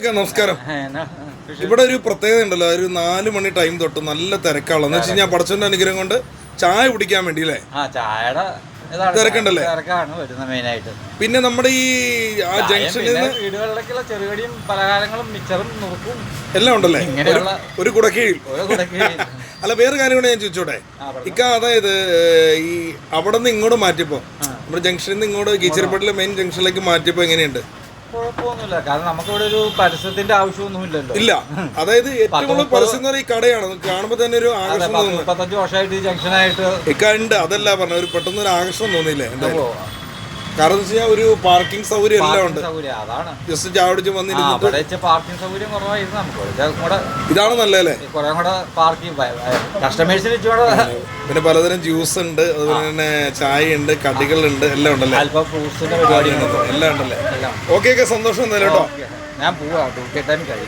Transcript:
നമസ്കാരം. ഇവിടെ ഒരു പ്രത്യേകത ഉണ്ടല്ലോ, ഒരു 4 മണി ടൈം തൊട്ട് നല്ല തിരക്കാണല്ലോ. എന്ന് വെച്ച് കഴിഞ്ഞാൽ പടച്ചോന്റെ അനുഗ്രഹം കൊണ്ട് ചായ കുടിക്കാൻ വേണ്ടി അല്ലേ തിരക്കുണ്ടല്ലേ. പിന്നെ നമ്മുടെ ഈ ആ ജംഗ്ഷനിൽ നിന്ന് വീടുകളിലേക്കുള്ള ചെറുകടിയും പലഹാരങ്ങളും മിച്ചറും നുറുക്കും എല്ലാം ഉണ്ടല്ലേ ഒരു കുടക്കീഴിൽ. അല്ല, വേറെ കാര്യം കൂടെ ഞാൻ ചോദിച്ചോട്ടെ ഇക്ക, അതായത് ഈ അവിടെ നിന്ന് ഇങ്ങോട്ട് മാറ്റിയപ്പോ നമ്മുടെ ജംഗ്ഷനിൽ നിന്ന് ഇങ്ങോട്ട് കീച്ചേരിപ്പട്ടിലെ മെയിൻ ജംഗ്ഷനിലേക്ക് മാറ്റിയപ്പോ എങ്ങനെയുണ്ട്? കുഴപ്പമൊന്നുമില്ല, കാരണം നമുക്കിവിടെ ഒരു പരസ്യത്തിന്റെ ആവശ്യമൊന്നുമില്ലല്ലോ. ഇല്ല, അതായത് ഏറ്റവും കൂടുതൽ പരസ്യം എന്ന് പറയുന്ന ഈ കടയാണ്. കാണുമ്പോൾ തന്നെ ഒരു ആകർഷണം തോന്നുന്നു. 35 വർഷമായിട്ട് ഈ ജംഗ്ഷനായിട്ട് ഇക്ക ഉണ്ട്, അതല്ല പറഞ്ഞ ഒരു പെട്ടെന്ന് ഒരു ആകർഷണം തോന്നിയില്ലേ? എന്തായാലും കാരണം എന്ന് വെച്ചാൽ ഒരു പാർക്കിംഗ് സൗകര്യം എല്ലാം ഉണ്ട്. അതാണ് ജസ്റ്റ് ചാവടിച്ച് വന്നിരുന്നിട്ട് പാർക്കിംഗ് സൗകര്യം കുറവായിരുന്നു. നമുക്ക് ഇതാണ് നല്ലല്ലേ, കുറെ കൂടെ പാർക്കിംഗ് കസ്റ്റമേഴ്സിന് പിന്നെ പലതരം ജ്യൂസ് ഉണ്ട്, അതുപോലെ തന്നെ ചായ ഉണ്ട്, കടികളുണ്ട്, എല്ലാം ഉണ്ടല്ലേ, അല്പം ഫ്രൂട്ട്സിന്റെ പരിപാടി എല്ലാം ഉണ്ടല്ലേ. ഓക്കെ, സന്തോഷം എന്തായാലും കേട്ടോ. ഞാൻ പോവാ, ടൈം കഴിയും.